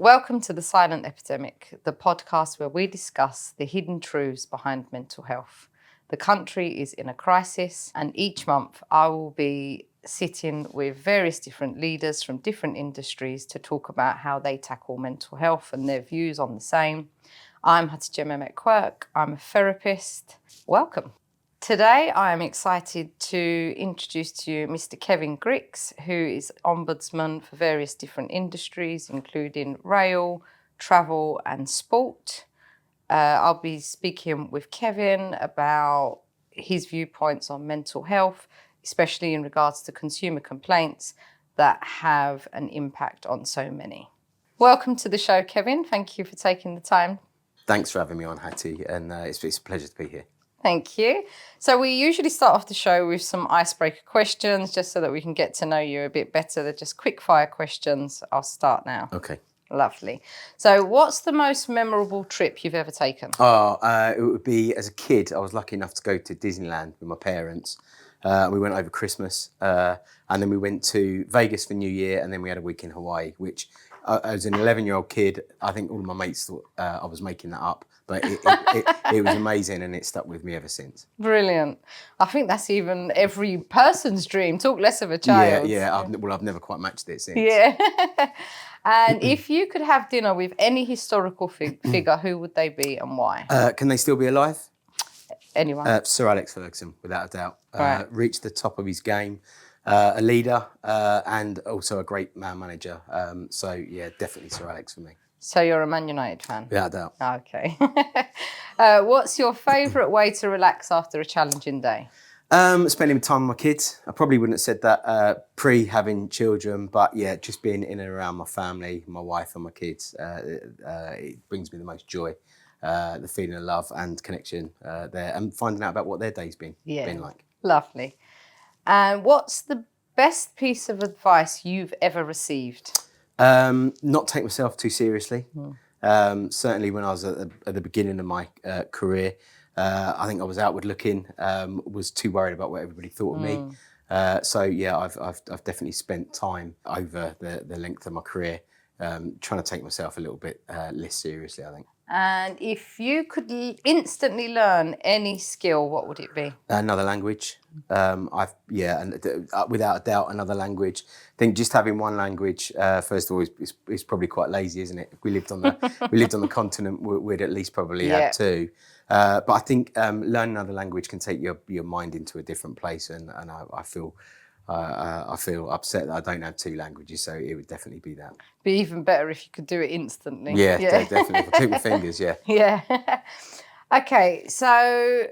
Welcome to the Silent Epidemic, the podcast where we discuss the hidden truths behind mental health. The country is in a crisis, and each month I will be sitting with various different leaders from different industries to talk about how they tackle mental health and their views on the same. I'm Hatice Mehmet-Quirk. I'm a therapist. Welcome. Today, I am excited to introduce to you Mr. Kevin Grix, who is ombudsman for various different industries, including rail, travel, and sport. I'll be speaking with Kevin about his viewpoints on mental health, especially in regards to consumer complaints that have an impact on so many. Welcome to the show, Kevin. Thank you for taking the time. Thanks for having me on, Hattie, and it's a pleasure to be here. Thank you. So we usually start off the show with some icebreaker questions, just so that we can get to know you a bit better. They're just quick fire questions. I'll start now. Okay. Lovely. So what's the most memorable trip you've ever taken? It would be, as a kid, I was lucky enough to go to Disneyland with my parents. We went over Christmas, and then we went to Vegas for New Year, and then we had a week in Hawaii, which as an 11-year-old kid, I think all of my mates thought I was making that up. But it was amazing, and it stuck with me ever since. Brilliant. I think that's even every person's dream. Talk less of a child. Yeah. I've never quite matched it since. Yeah. And if you could have dinner with any historical figure, who would they be and why? Can they still be alive? Anyone. Sir Alex Ferguson, without a doubt. Right. Reached the top of his game. A leader and also a great man manager. So, yeah, definitely Sir Alex for me. So you're a Man United fan? Without a doubt. Okay. What's your favourite way to relax after a challenging day? Spending time with my kids. I probably wouldn't have said that pre having children, but yeah, just being in and around my family, my wife and my kids, it brings me the most joy. The feeling of love and connection there, and finding out about what their day's been like. Lovely. And what's the best piece of advice you've ever received? Not take myself too seriously. Certainly when I was at the beginning of my career, I think I was outward looking, was too worried about what everybody thought of me. So yeah, I've definitely spent time over the length of my career trying to take myself a little bit less seriously, I think. And if you could instantly learn any skill, what would it be? Another language. Without a doubt, another language. I think just having one language, first of all, is probably quite lazy, isn't it? If we lived on the continent, we'd at least probably have two. But I think learning another language can take your mind into a different place, and I feel upset that I don't have two languages, so it would definitely be that. Be even better if you could do it instantly. Yeah. Definitely. If I click my fingers, yeah. Yeah. Okay, so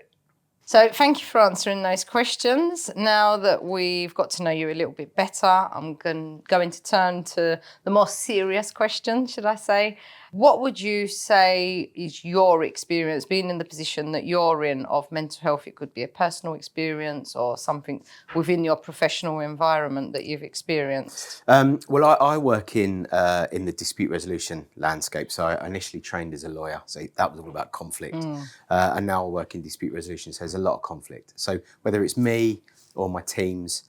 thank you for answering those questions. Now that we've got to know you a little bit better, I'm going to turn to the more serious question, should I say. What would you say is your experience, being in the position that you're in, of mental health? It could be a personal experience or something within your professional environment that you've experienced. Well, I work in the dispute resolution landscape. So I initially trained as a lawyer, so that was all about conflict. And now I work in dispute resolution, so there's a lot of conflict. So whether it's me or my teams,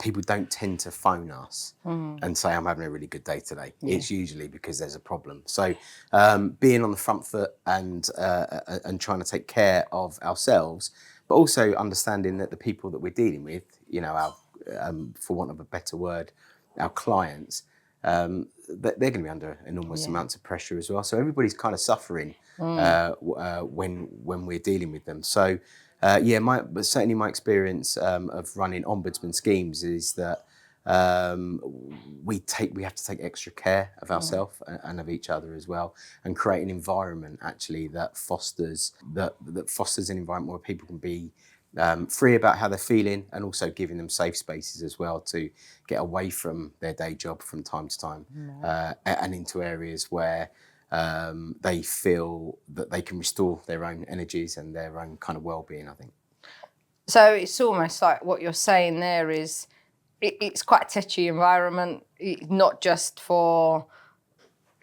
people don't tend to phone us and say, I'm having a really good day today. Yeah. It's usually because there's a problem. So being on the front foot and trying to take care of ourselves, but also understanding that the people that we're dealing with, our, for want of a better word, our clients, they're going to be under enormous amounts of pressure as well. So everybody's kind of suffering when we're dealing with them. So certainly my experience of running ombudsman schemes is that we have to take extra care of ourselves and of each other as well, and create an environment actually that fosters an environment where people can be free about how they're feeling, and also giving them safe spaces as well to get away from their day job from time to time and into areas where they feel that they can restore their own energies and their own kind of well-being, I think. So it's almost like what you're saying there is it's quite a touchy environment, not just for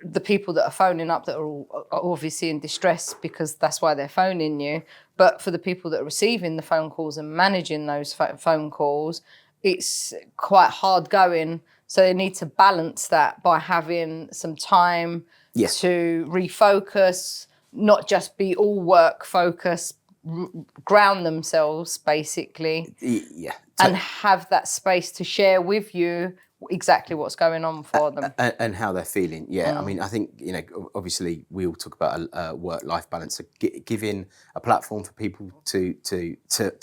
the people that are phoning up that are obviously in distress because that's why they're phoning you, but for the people that are receiving the phone calls and managing those phone calls, it's quite hard going So they need to balance that by having some time to refocus, not just be all work focused, ground themselves basically. Yeah. And have that space to share with you exactly what's going on for them. And how they're feeling. Yeah, I mean, I think, you know, obviously we all talk about a work-life balance, so giving a platform for people to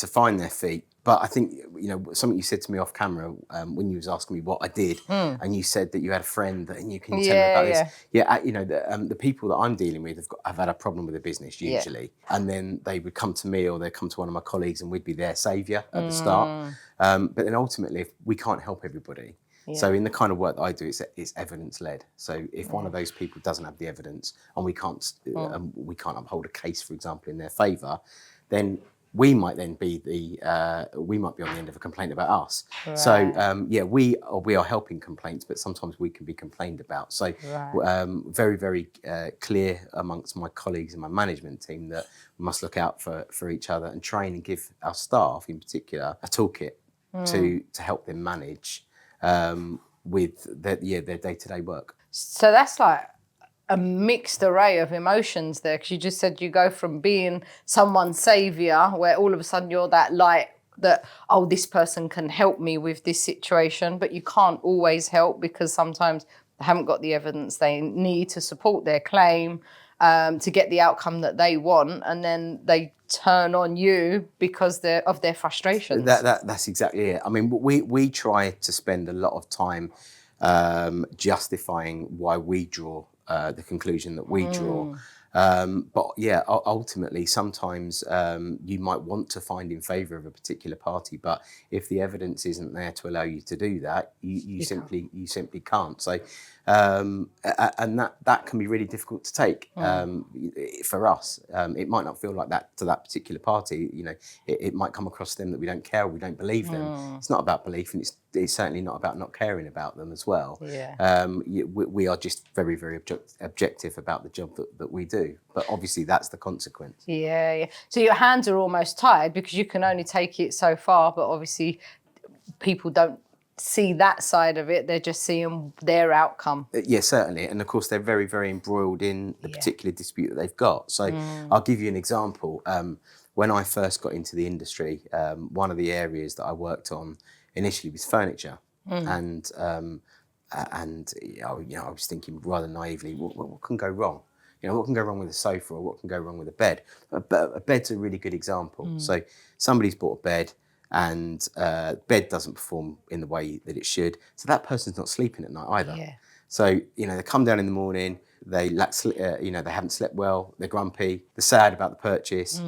find their feet. But I think, you know, something you said to me off camera when you was asking me what I did, and you said that you had a friend and you can tell me about this. Yeah, you know, the people that I'm dealing with have had a problem with the business usually, and then they would come to me or they'd come to one of my colleagues and we'd be their saviour at the start. But then ultimately, we can't help everybody. So in the kind of work that I do, it's evidence-led. So if one of those people doesn't have the evidence and we can't uphold a case, for example, in their favour, then we might then be we might be on the end of a complaint about us. Right. So we are helping complaints, but sometimes we can be complained about. So very, very clear amongst my colleagues and my management team that we must look out for each other and train and give our staff in particular a toolkit to help them manage with their day-to-day work. So that's like a mixed array of emotions there, because you just said you go from being someone's saviour, where all of a sudden you're that light that, oh, this person can help me with this situation, but you can't always help because sometimes they haven't got the evidence they need to support their claim, to get the outcome that they want, and then they turn on you because of their frustrations. That's exactly it. I mean, we try to spend a lot of time justifying why we draw the conclusion that we draw. But yeah, ultimately, sometimes you might want to find in favour of a particular party, but if the evidence isn't there to allow you to do that, you simply can't. So, and that can be really difficult to take for us. It might not feel like that to that particular party. You know, it might come across to them that we don't care, or we don't believe them. It's not about belief, and it's certainly not about not caring about them as well. We are just very, very objective about the job that we do. But obviously that's the consequence. Yeah. So your hands are almost tied because you can only take it so far, but obviously people don't see that side of it. They're just seeing their outcome. Yeah, certainly. And of course they're very, very embroiled in the particular dispute that they've got. So I'll give you an example. When I first got into the industry, one of the areas that I worked on initially was furniture. And I was thinking rather naively, what can go wrong? You know, what can go wrong with a sofa, or what can go wrong with a bed? A bed's a really good example. So somebody's bought a bed, and bed doesn't perform in the way that it should. So that person's not sleeping at night either. Yeah. So, you know, they come down in the morning, they they haven't slept well, they're grumpy, they're sad about the purchase.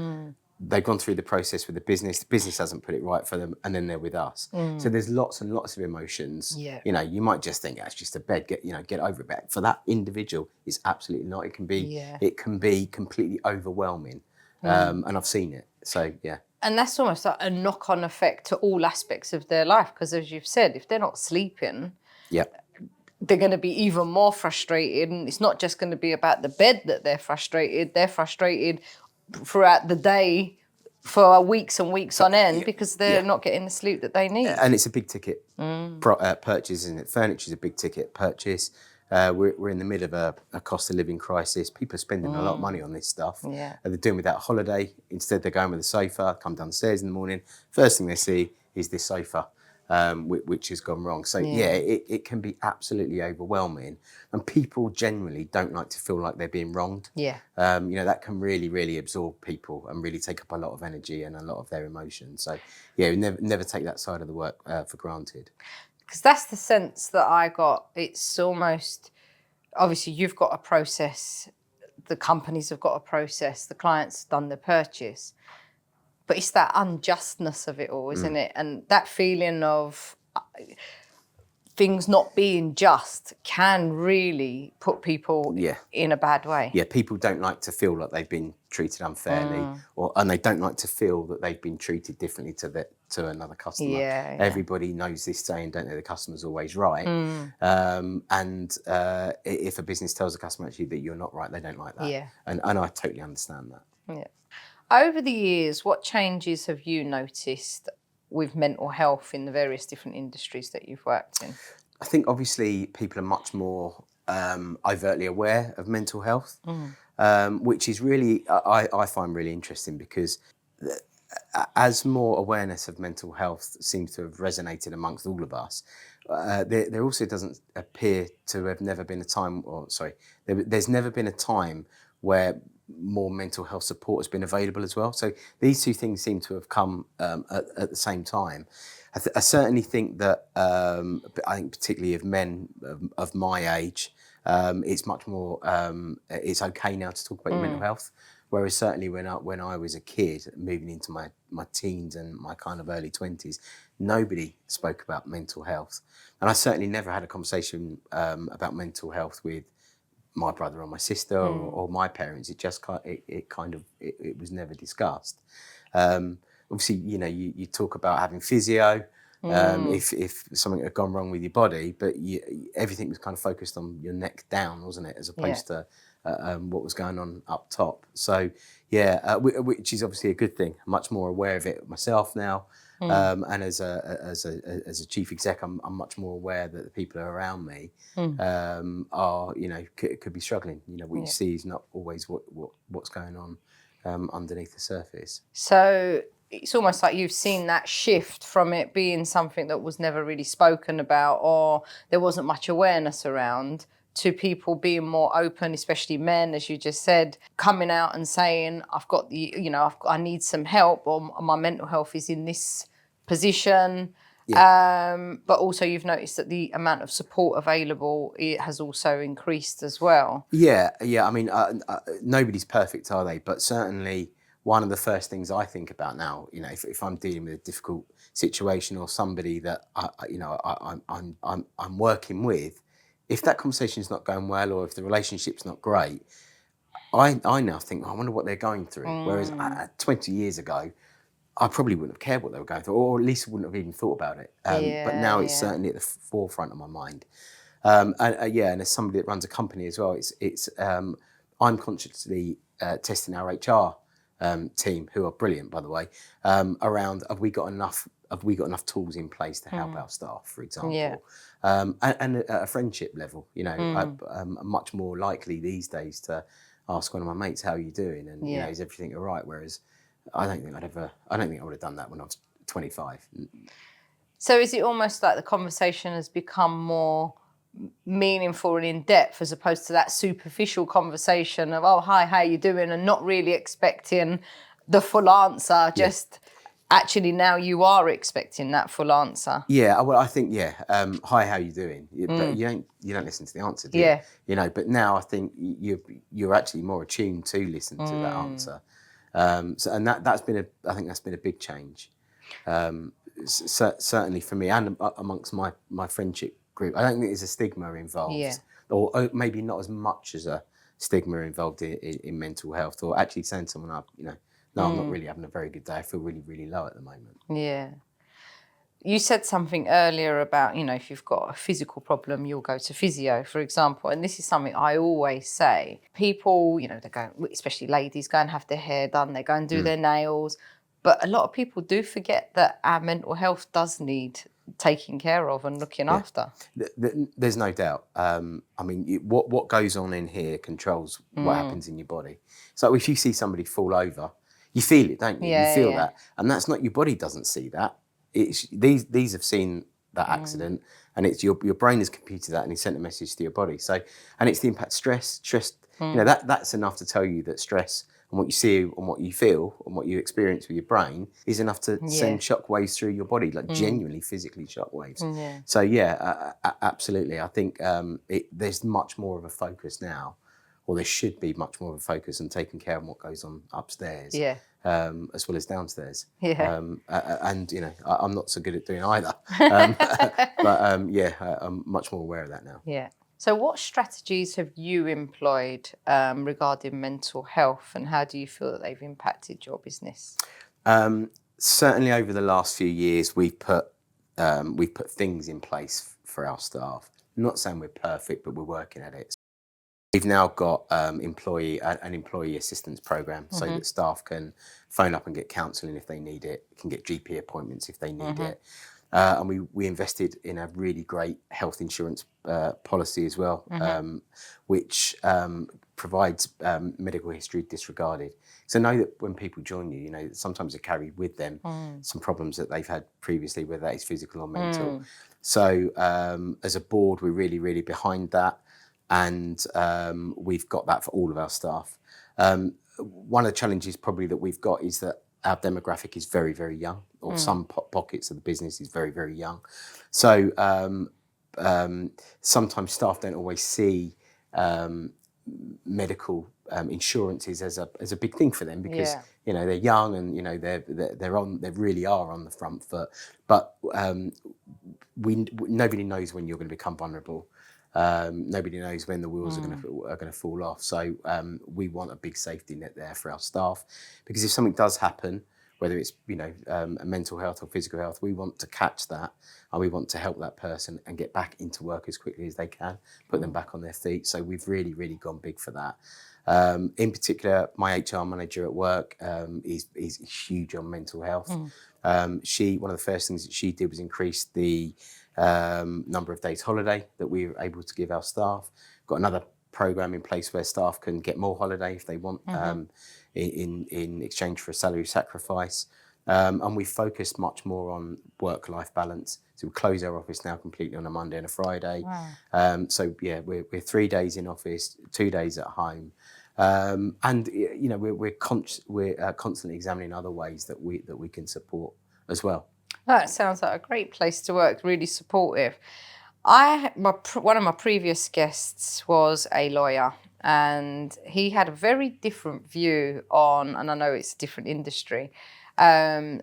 They've gone through the process with the business hasn't put it right for them, and then they're with us. So there's lots and lots of emotions. Yeah. You know, you might just think it's just a bed, get over it. But for that individual, it's absolutely not. It can be completely overwhelming. And I've seen it. So yeah. And that's almost like a knock-on effect to all aspects of their life, because as you've said, if they're not sleeping, they're going to be even more frustrated. And it's not just going to be about the bed that they're frustrated throughout the day for weeks and weeks on end because they're not getting the sleep that they need. And it's a big ticket purchase, isn't it? Furniture is a big ticket purchase. We're in the middle of a cost of living crisis. People are spending a lot of money on this stuff. Yeah. They're doing without a holiday. Instead, they're going with a sofa, come downstairs in the morning. First thing they see is this sofa, which has gone wrong. So it can be absolutely overwhelming. And people generally don't like to feel like they're being wronged. Yeah. That can really, really absorb people and really take up a lot of energy and a lot of their emotions. So we never take that side of the work for granted. Because that's the sense that I got. It's almost, obviously you've got a process, the companies have got a process, the client's done the purchase, but it's that unjustness of it all, isn't it? And that feeling of things not being just can really put people in a bad way. Yeah, people don't like to feel like they've been treated unfairly, and they don't like to feel that they've been treated differently to another customer. Yeah. Everybody knows this saying, don't they? The customer's always right. If a business tells a customer actually that you're not right, they don't like that. Yeah. And I totally understand that. Yeah. Over the years, what changes have you noticed with mental health in the various different industries that you've worked in? I think obviously people are much more overtly aware of mental health, which is really, I find really interesting, because as more awareness of mental health seems to have resonated amongst all of us, there also doesn't appear to have never been a time, or sorry, there's never been a time where more mental health support has been available as well. So these two things seem to have come at the same time. I certainly think that, I think particularly of men of my age, it's much more, it's okay now to talk about your mental health. Whereas certainly when I was a kid, moving into my teens and my kind of early 20s, nobody spoke about mental health. And I certainly never had a conversation about mental health with my brother or my sister or my parents. It just it was never discussed. Obviously, you talk about having physio, if something had gone wrong with your body, but everything was kind of focused on your neck down, wasn't it, as opposed to what was going on up top. So which is obviously a good thing. I'm much more aware of it myself now, and as a chief exec, I'm much more aware that the people around me are could be struggling. What you see is not always what's going on underneath the surface. So it's almost like you've seen that shift from it being something that was never really spoken about, or there wasn't much awareness around, to people being more open, especially men, as you just said, coming out and saying, I've got I need some help, or my mental health is in this position. But also you've noticed that the amount of support available, it has also increased as well. Yeah. I mean, nobody's perfect, are they? But certainly one of the first things I think about now, if I'm dealing with a difficult situation or somebody that I'm working with, if that conversation is not going well, or if the relationship's not great, I now think, I wonder what they're going through. Whereas 20 years ago, I probably wouldn't have cared what they were going through, or at least wouldn't have even thought about it. But now it's certainly at the forefront of my mind. And as somebody that runs a company as well, it's I'm consciously testing our HR team, who are brilliant, by the way, around have we got enough tools in place to help our staff, for example, and at a friendship level, I'm much more likely these days to ask one of my mates, how are you doing, and is everything all right? Whereas I don't think I would have done that when I was 25. So is it almost like the conversation has become more meaningful and in depth, as opposed to that superficial conversation of, oh, hi, how you doing, and not really expecting the full answer? Just actually now you are expecting that full answer. Yeah, well, I think hi, how you doing? But you don't listen to the answer, do you? But now I think you're actually more attuned to listen to that answer. And that's been a big change. Certainly for me, and amongst my friendship group. I don't think there's a stigma involved, or maybe not as much as a stigma involved in mental health, or actually saying to someone, no, I'm not really having a very good day. I feel really, really low at the moment. Yeah. You said something earlier about, if you've got a physical problem, you'll go to physio, for example. And this is something I always say. People, they go, especially ladies, go and have their hair done. They go and do their nails. But a lot of people do forget that our mental health does need taking care of and looking after. There's no doubt. I mean, what goes on in here controls what happens in your body. So if you see somebody fall over, you feel it, don't you? You feel that. And that's not, your body doesn't see that. It's these have seen that accident, and it's your brain has computed that, and he sent a message to your body. So, and it's the impact stress. That's enough to tell you that stress and what you see and what you feel and what you experience with your brain is enough to send shock waves through your body, like genuinely physically shock waves. So absolutely. I think there's much more of a focus now, or there should be much more of a focus on taking care of what goes on upstairs, as well as downstairs. And I'm not so good at doing either, but I'm much more aware of that now. So what strategies have you employed regarding mental health, and how do you feel that they've impacted your business? Certainly over the last few years, we've put things in place for our staff. I'm not saying we're perfect, but we're working at it. We've now got an employee assistance program, so that staff can phone up and get counselling if they need it, can get GP appointments if they need it. And we invested in a really great health insurance policy as well, which provides medical history disregarded. So know that when people join you, sometimes they carry with them some problems that they've had previously, whether that is physical or mental. So as a board, we're really, really behind that. And we've got that for all of our staff. One of the challenges probably that we've got is that our demographic is very, very young, or some pockets of the business is very, very young. So sometimes staff don't always see medical insurances as a big thing for them, because they're young and they really are on the front foot. But nobody knows when you're going to become vulnerable. Nobody knows when the wheels are going to fall off. So we want a big safety net there for our staff, because if something does happen, whether it's a mental health or physical health, we want to catch that and we want to help that person and get back into work as quickly as they can, put them back on their feet. So we've really, really gone big for that. In particular, my HR manager at work is huge on mental health. One of the first things that she did was increase the number of days holiday that we were able to give our staff. Got another program in place where staff can get more holiday if they want, in exchange for a salary sacrifice. And we focused much more on work-life balance. So we close our office now completely on a Monday and a Friday. Wow. So yeah, we're 3 days in office, 2 days at home. And we're constantly examining other ways that we can support as well. That sounds like a great place to work, really supportive. One of my previous guests was a lawyer, and he had a very different view on, and I know it's a different industry. For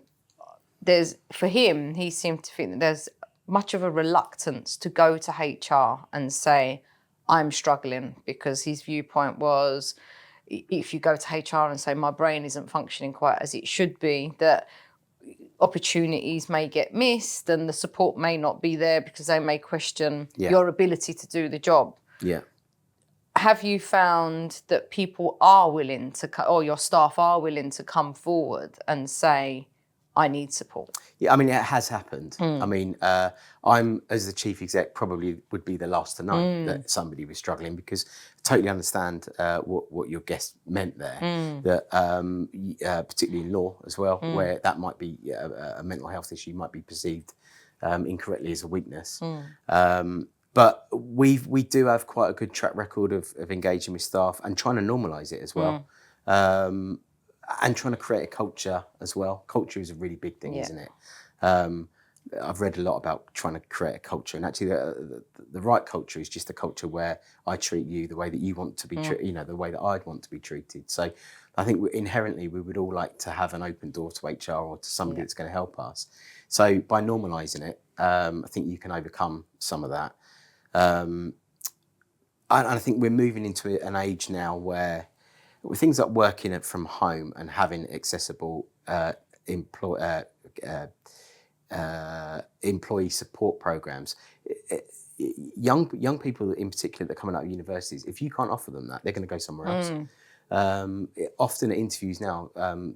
him, he seemed to think that there's much of a reluctance to go to HR and say, I'm struggling, because his viewpoint was, if you go to HR and say, my brain isn't functioning quite as it should be, that opportunities may get missed and the support may not be there because they may question your ability to do the job. Yeah. Have you found that people are willing to, or your staff are willing to come forward and say, I need support? Yeah, I mean, it has happened. I mean, I'm, as the chief exec, probably would be the last to know that somebody was struggling, because I totally understand what your guest meant there. That particularly in law as well, where that might be a mental health issue might be perceived incorrectly as a weakness. But we do have quite a good track record of engaging with staff and trying to normalise it as well. And trying to create a culture as well. Culture is a really big thing, isn't it? I've read a lot about trying to create a culture, and actually the right culture is just a culture where I treat you the way that you want to be treated, the way that I'd want to be treated. So I think inherently we would all like to have an open door to HR or to somebody that's going to help us. So by normalising it, I think you can overcome some of that. And I think we're moving into an age now where with things like working from home and having accessible employee support programs, young people in particular that are coming out of universities, if you can't offer them that, they're going to go somewhere else. Often at interviews now,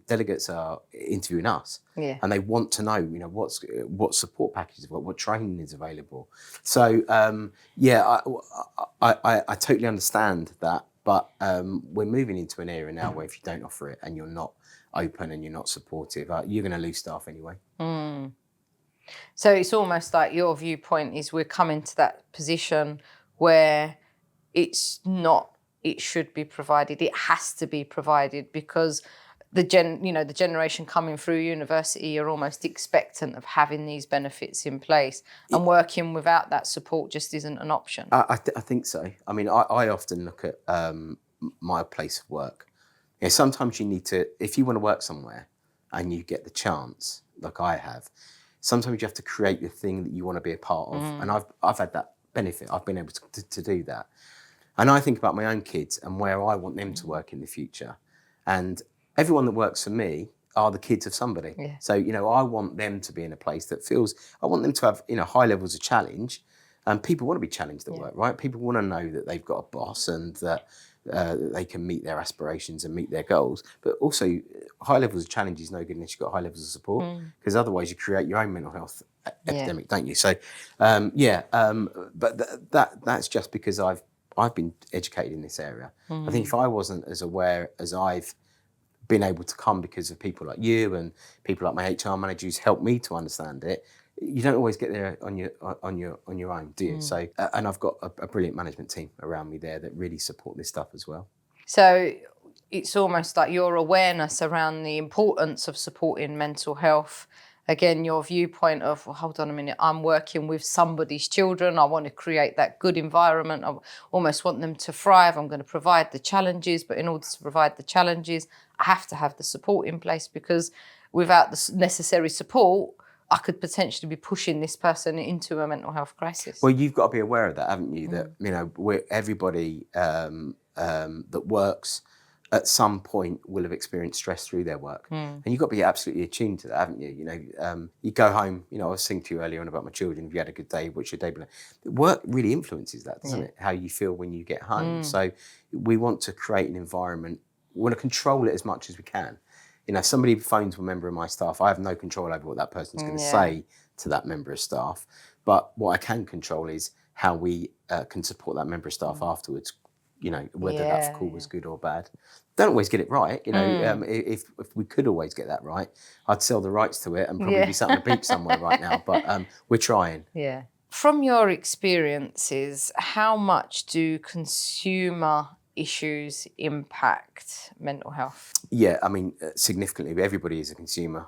delegates are interviewing us, and they want to know, what support packages, what training is available. So I totally understand that. But we're moving into an era now where if you don't offer it and you're not open and you're not supportive, you're going to lose staff anyway. So it's almost like your viewpoint is we're coming to that position where it's not, it should be provided, it has to be provided, because the generation coming through university are almost expectant of having these benefits in place, and working without that support just isn't an option. I think so. I mean, I often look at my place of work. Sometimes you need to, if you want to work somewhere and you get the chance, like I have, sometimes you have to create the thing that you want to be a part of. And I've had that benefit. I've been able to do that. And I think about my own kids and where I want them to work in the future. And everyone that works for me are the kids of somebody. So, I want them to be in a place that feels, I want them to have, high levels of challenge. And people want to be challenged at work, right? People want to know that they've got a boss and that that they can meet their aspirations and meet their goals. But also, high levels of challenge is no good unless you've got high levels of support, because otherwise you create your own mental health epidemic, don't you? So, but that's just because I've been educated in this area. I think if I wasn't as aware as I've been able to come because of people like you and people like my HR manager who's helped me to understand it, you don't always get there on your own, do you? So, and I've got a brilliant management team around me there that really support this stuff as well. So it's almost like your awareness around the importance of supporting mental health. Again, your viewpoint of, well, hold on a minute, I'm working with somebody's children. I want to create that good environment. I almost want them to thrive. I'm going to provide the challenges, but in order to provide the challenges, I have to have the support in place, because without the necessary support, I could potentially be pushing this person into a mental health crisis. Well, you've got to be aware of that, haven't you? That, you know, everybody that works at some point will have experienced stress through their work. And you've got to be absolutely attuned to that, haven't you? You know, you go home, you know, I was saying to you earlier on about my children, if you had a good day, what's your day been like? Work really influences that, doesn't it? How you feel when you get home. So we want to create an environment, we want to control it as much as we can. You know, if somebody phones a member of my staff, I have no control over what that person's going to say to that member of staff. But what I can control is how we can support that member of staff afterwards, you know, whether that call was good or bad. Don't always get it right, you know. If we could always get that right, I'd sell the rights to it and probably be sat on a beach somewhere right now. But we're trying. Yeah. From your experiences, how much do consumer issues impact mental health? Yeah, I mean, significantly. Everybody is a consumer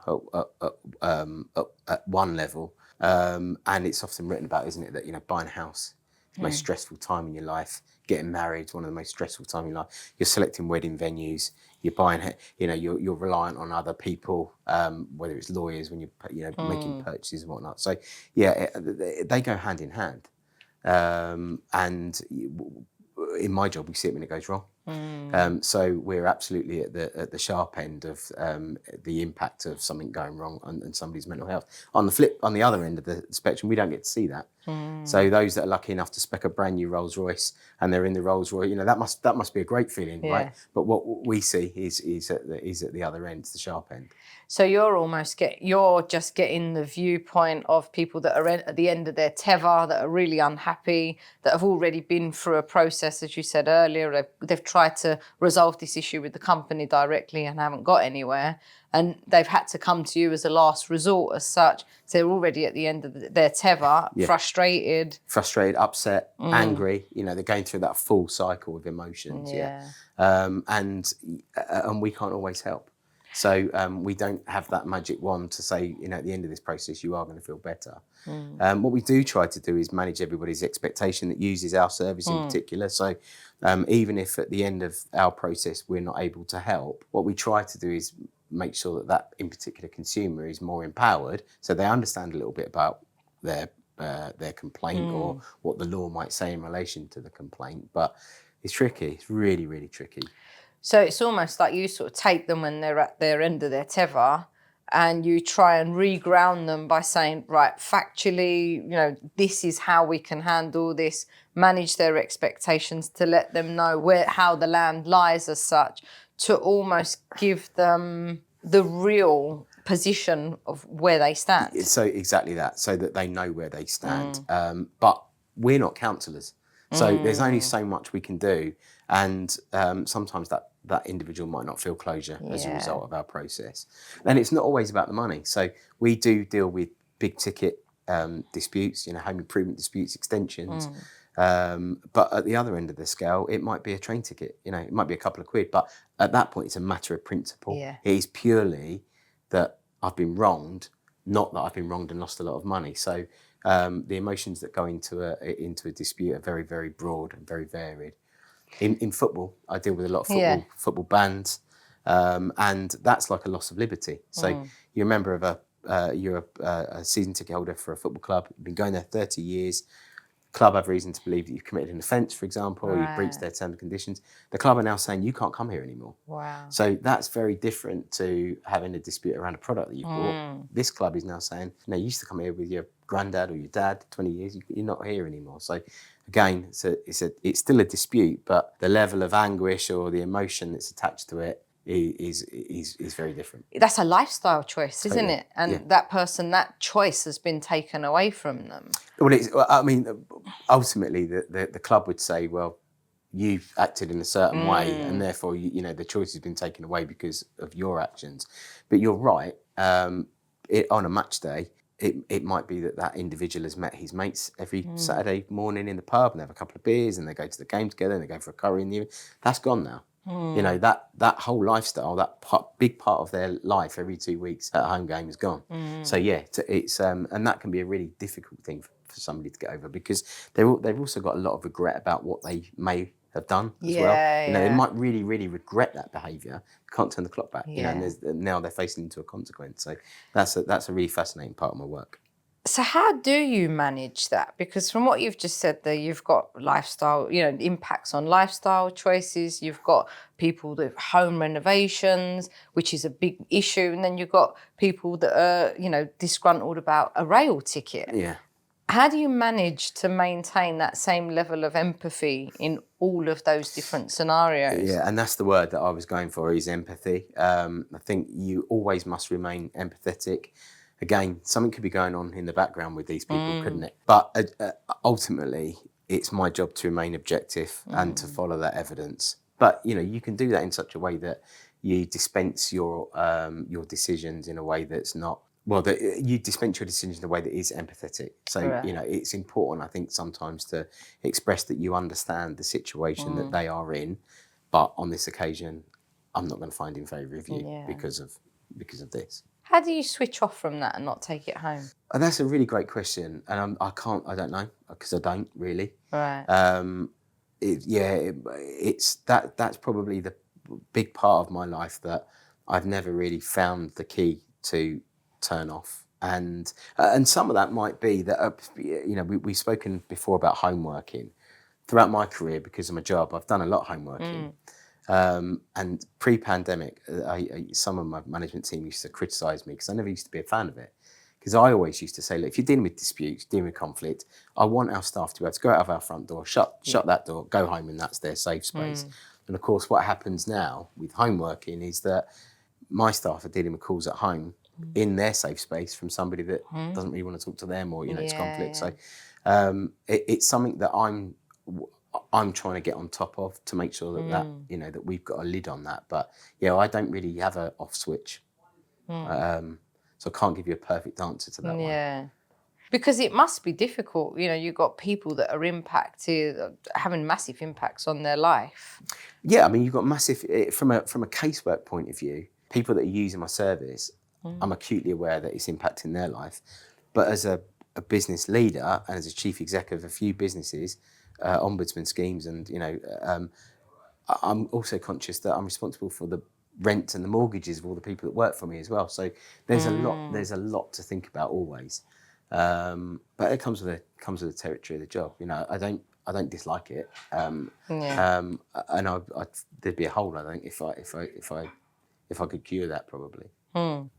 at one level. And it's often written about, isn't it, that, you know, buying a house, the most stressful time in your life. Getting married is one of the most stressful time in your life. You're selecting wedding venues. You're buying, you know, you're reliant on other people, whether it's lawyers when you're making purchases and whatnot. So yeah, they go hand in hand. And in my job, we see it when it goes wrong. So we're absolutely at the sharp end of the impact of something going wrong on somebody's mental health. On the other end of the spectrum, we don't get to see that. So those that are lucky enough to spec a brand new Rolls Royce and they're in the Rolls Royce, you know, that must be a great feeling, right? But what we see is at the other end, the sharp end. So you're just getting the viewpoint of people that are at the end of their tether, that are really unhappy, that have already been through a process, as you said earlier. They've tried to resolve this issue with the company directly and haven't got anywhere. And they've had to come to you as a last resort as such. So they're already at the end of their tether, frustrated, upset, angry. You know, they're going through that full cycle of emotions. And we can't always help. So we don't have that magic wand to say, you know, at the end of this process, you are going to feel better. What we do try to do is manage everybody's expectation that uses our service in particular. So even if at the end of our process, we're not able to help, what we try to do is make sure that in particular consumer is more empowered, so they understand a little bit about their complaint or what the law might say in relation to the complaint. But it's tricky. It's really, really tricky. So it's almost like you sort of take them when they're at their end of their tether and you try and reground them by saying, right, factually, you know, this is how we can handle this, manage their expectations, to let them know how the land lies as such, to almost give them the real position of where they stand. So exactly that, so that they know where they stand. But we're not counsellors. So there's only so much we can do. And sometimes that individual might not feel closure as a result of our process. And it's not always about the money. So we do deal with big ticket disputes, you know, home improvement disputes, extensions. But at the other end of the scale, it might be a train ticket, you know, it might be a couple of quid. But at that point, it's a matter of principle. It is purely that I've been wronged, not that I've been wronged and lost a lot of money. So the emotions that go into a dispute are very, very broad and very varied. In football, I deal with a lot of football bans, and that's like a loss of liberty. So you're a member of you're a season ticket holder for a football club, you've been going there 30 years, club have reason to believe that you've committed an offence, for example, or you've breached Right. their terms and conditions, the club are now saying you can't come here anymore. Wow. So that's very different to having a dispute around a product that you bought. This club is now saying, no, you used to come here with your granddad or your dad 20 years, you're not here anymore. So again, it's still a dispute, but the level of anguish or the emotion that's attached to it is very different. That's a lifestyle choice, isn't Totally. it? And Yeah. that person, that choice has been taken away from them. Well, I mean, ultimately, the club would say, well, you've acted in a certain way, and therefore, you know, the choice has been taken away because of your actions. But you're right. On a match day, it might be that individual has met his mates every Saturday morning in the pub and they have a couple of beers and they go to the game together and they go for a curry in the evening. That's gone now. You know, that whole lifestyle, big part of their life every 2 weeks at a home game is gone. So yeah, it's and that can be a really difficult thing for somebody to get over, because they've also got a lot of regret about what they may have done as well. You know, they might really, really regret that behaviour. Can't turn the clock back. You know, and now they're facing into a consequence. So that's a really fascinating part of my work. So how do you manage that? Because from what you've just said there, you've got lifestyle, you know, impacts on lifestyle choices. You've got people that have home renovations, which is a big issue. And then you've got people that are, you know, disgruntled about a rail ticket. Yeah. How do you manage to maintain that same level of empathy in all of those different scenarios? Yeah, and that's the word that I was going for, is empathy. I think you always must remain empathetic. Again, something could be going on in the background with these people, couldn't it? But ultimately, it's my job to remain objective and to follow that evidence. But, you know, you can do that in such a way that you dispense your decisions in a way that's not, that you dispense your decisions in a way that is empathetic. So, you know, it's important, I think, sometimes to express that you understand the situation that they are in, but on this occasion, I'm not going to find in favour of you because of this. How do you switch off from that and not take it home? And that's a really great question, and I don't know, because I don't really. Right. That's probably the big part of my life that I've never really found the key to turn off, and some of that might be that you know, we've spoken before about home working. Throughout my career, because of my job, I've done a lot of home working. And pre-pandemic, some of my management team used to criticise me because I never used to be a fan of it. Because I always used to say, look, if you're dealing with disputes, dealing with conflict, I want our staff to be able to go out of our front door, shut that door, go home, and that's their safe space. And of course, what happens now with home working is that my staff are dealing with calls at home in their safe space from somebody that doesn't really want to talk to them, or, you know, it's conflict. So it's something that I'm trying to get on top of to make sure that you know, that we've got a lid on that. But yeah, I don't really have an off switch, so I can't give you a perfect answer to that one. Yeah, because it must be difficult. You know, you've got people that are impacted, having massive impacts on their life. Yeah, I mean, you've got massive from a casework point of view. People that are using my service, I'm acutely aware that it's impacting their life. But as a business leader and as a chief executive of a few businesses, ombudsman schemes, and, you know, I'm also conscious that I'm responsible for the rent and the mortgages of all the people that work for me as well. So there's a lot to think about always. But it comes with the territory of the job. You know, I don't dislike it. And there'd be a hole, I think, if I could cure that, probably.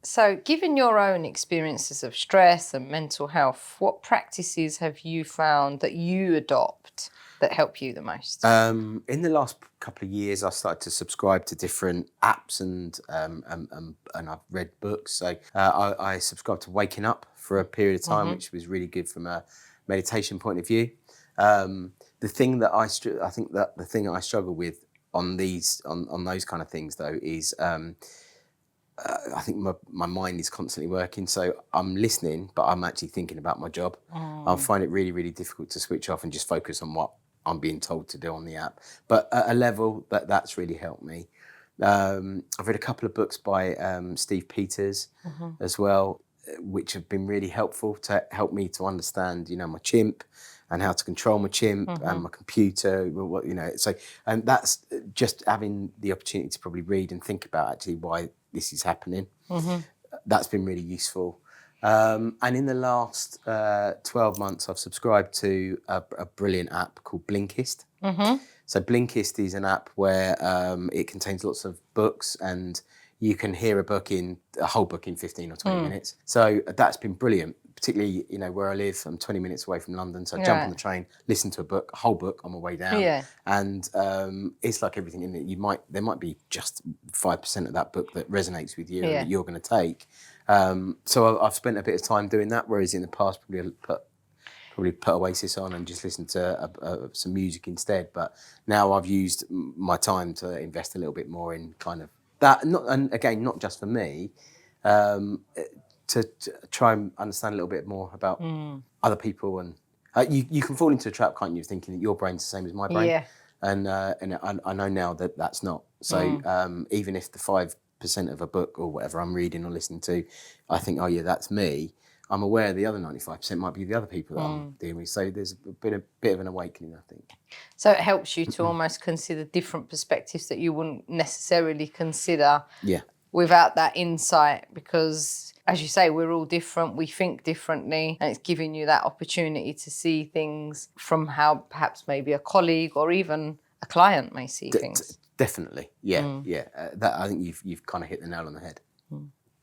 So, given your own experiences of stress and mental health, what practices have you found that you adopt that help you the most? In the last couple of years, I started to subscribe to different apps, and I've read books. So I subscribed to Waking Up for a period of time, which was really good from a meditation point of view. The thing that I struggle with on those kind of things, though, is I think my mind is constantly working. So I'm listening, but I'm actually thinking about my job. I find it really, really difficult to switch off and just focus on what I'm being told to do on the app. But at a level that's really helped me. I've read a couple of books by Steve Peters as well, which have been really helpful to help me to understand, you know, my chimp and how to control my chimp and my computer, you know. So, and that's just having the opportunity to probably read and think about actually why this is happening. That's been really useful. And in the last 12 months, I've subscribed to a brilliant app called Blinkist. So Blinkist is an app where it contains lots of books, and you can hear a whole book in 15 or 20 minutes. So that's been brilliant, particularly, where I live. I'm 20 minutes away from London. So I jump on the train, listen to a whole book on my way down. Yeah. And it's like everything in it. There might be just 5% of that book that resonates with you and that you're going to take. So I've spent a bit of time doing that, whereas in the past probably put Oasis on and just listen to some music instead. But now I've used my time to invest a little bit more in kind of that, and again, not just for me, to try and understand a little bit more about other people. And you can fall into a trap, can't you, thinking that your brain's the same as my brain? Yeah. And I know now that that's not. So even if the 5% of a book or whatever I'm reading or listening to, I think, oh yeah, that's me, I'm aware the other 95% might be the other people that I'm dealing with. So there's been a bit of an awakening, I think. So it helps you to almost consider different perspectives that you wouldn't necessarily consider without that insight, because, as you say, we're all different, we think differently, and it's giving you that opportunity to see things from how perhaps maybe a colleague or even a client may see things. Definitely, yeah. That, I think you've kind of hit the nail on the head.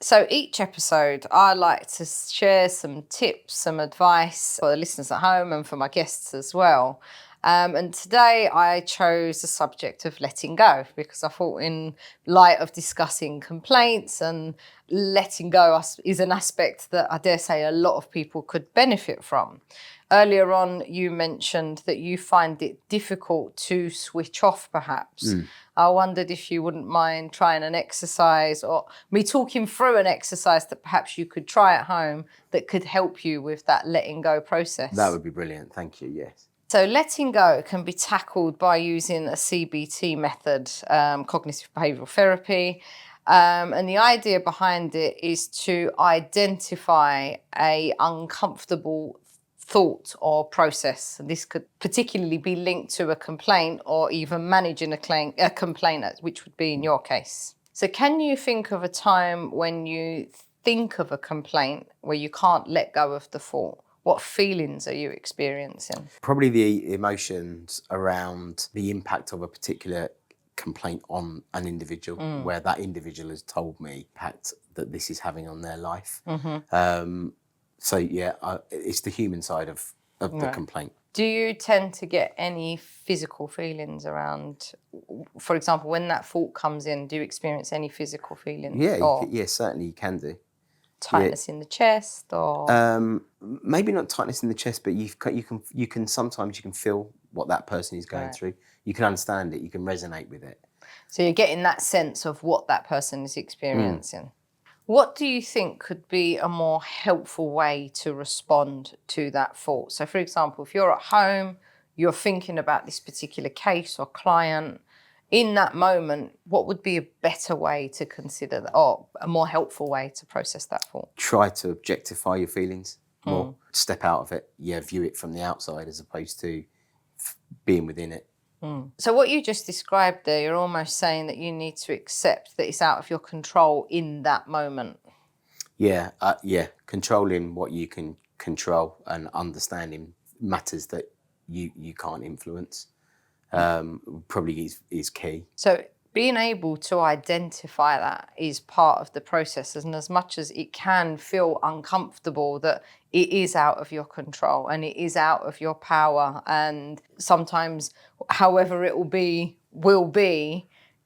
So each episode, I like to share some tips, some advice for the listeners at home and for my guests as well. And today I chose the subject of letting go, because I thought, in light of discussing complaints, and letting go is an aspect that I dare say a lot of people could benefit from. Earlier on, you mentioned that you find it difficult to switch off, perhaps. I wondered if you wouldn't mind trying an exercise, or me talking through an exercise that perhaps you could try at home that could help you with that letting go process. That would be brilliant. Thank you. Yes. So letting go can be tackled by using a CBT method, cognitive behavioural therapy. And the idea behind it is to identify a uncomfortable thought or process. And this could particularly be linked to a complaint, or even managing a complaint, which would be in your case. So can you think of a time when you think of a complaint where you can't let go of the thought? What feelings are you experiencing? Probably the emotions around the impact of a particular complaint on an individual, where that individual has told me the impact that this is having on their life. So yeah, it's the human side of the complaint. Do you tend to get any physical feelings around, for example, when that thought comes in, do you experience any physical feelings? Yeah, certainly you can do. Tightness in the chest, or maybe not tightness in the chest, but you can sometimes feel what that person is going through. You can understand it. You can resonate with it. So you're getting that sense of what that person is experiencing. What do you think could be a more helpful way to respond to that thought? So, for example, if you're at home, you're thinking about this particular case or client, in that moment, what would be a better way to consider that, or a more helpful way to process that thought? Try to objectify your feelings more. Step out of it. Yeah, view it from the outside as opposed to being within it. So what you just described there, you're almost saying that you need to accept that it's out of your control in that moment. Yeah, controlling what you can control and understanding matters that you can't influence probably is key. So being able to identify that is part of the process, and as much as it can feel uncomfortable, that it is out of your control and it is out of your power, and sometimes however it will be,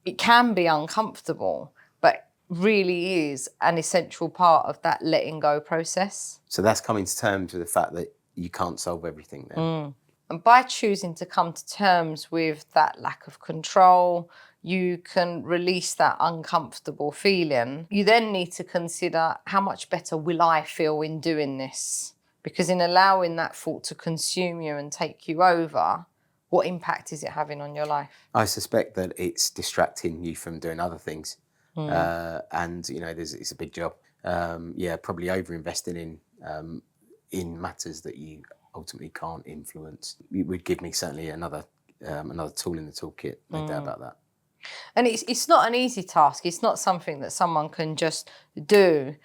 it can be uncomfortable, but really is an essential part of that letting go process. So that's coming to terms with the fact that you can't solve everything then. And by choosing to come to terms with that lack of control, you can release that uncomfortable feeling. You then need to consider, how much better will I feel in doing this? Because in allowing that thought to consume you and take you over, what impact is it having on your life? I suspect that it's distracting you from doing other things. And, it's a big job. Probably over-investing in matters that you ultimately can't influence. It would give me certainly another tool in the toolkit, no doubt about that. And it's not an easy task. It's not something that someone can just do.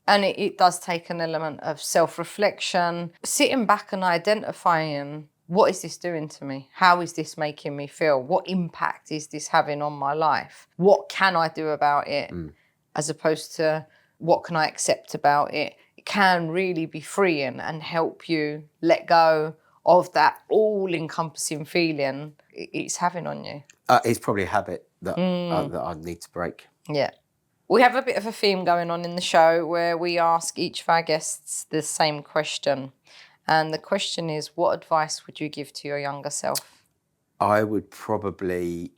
And it does take an element of self-reflection, sitting back and identifying, what is this doing to me? How is this making me feel? What impact is this having on my life? What can I do about it? As opposed to what can I accept about it? It can really be freeing and help you let go of that all-encompassing feeling it's having on you. It's probably a habit that I need to break. Yeah. We have a bit of a theme going on in the show where we ask each of our guests the same question. And the question is, what advice would you give to your younger self? I would probably,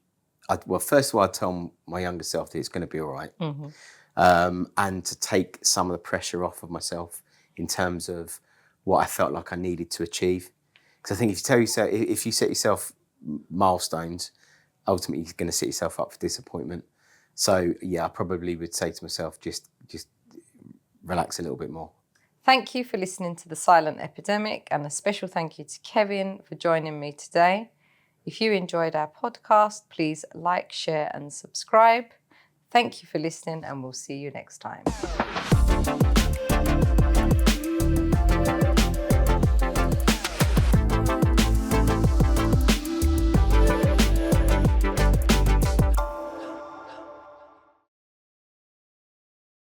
well, first of all, I'd tell my younger self that it's going to be all right. And to take some of the pressure off of myself in terms of what I felt like I needed to achieve. Because I think if you set yourself milestones, ultimately you're going to set yourself up for disappointment. So yeah, I probably would say to myself, just relax a little bit more. Thank you for listening to The Silent Epidemic, and a special thank you to Kevin for joining me today. If you enjoyed our podcast, please like, share and subscribe. Thank you for listening, and we'll see you next time.